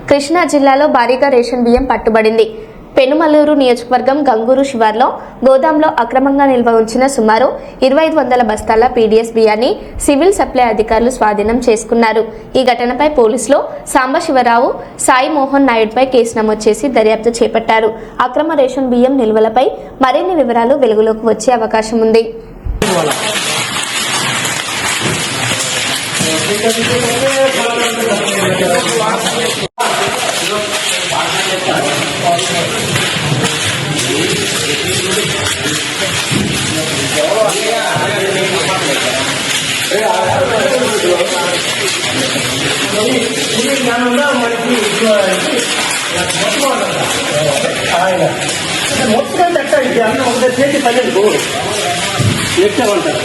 కృష్ణా జిల్లాలో భారీగా రేషన్ బియ్యం పట్టుబడింది. పెనుమలూరు నియోజకవర్గం గంగూరు శివార్లో గోదాంలో అక్రమంగా నిల్వ ఉంచిన సుమారు 2500 బస్తాల పీడీఎస్ బియ్యాన్ని సివిల్ సప్లై అధికారులు స్వాధీనం చేసుకున్నారు. ఈ ఘటనపై పోలీసులు సాంబశివరావు, సాయి మోహన్ నాయుడుపై కేసు నమోదు చేసి దర్యాప్తు చేపట్టారు. అక్రమ రేషన్ బియ్యం నిల్వలపై మరిన్ని వివరాలు వెలుగులోకి వచ్చే అవకాశం ఉంది. మొత్తం తట్టండి అన్న ఒక చేతి పదిహేను గోడు ఎట్టామంటారు.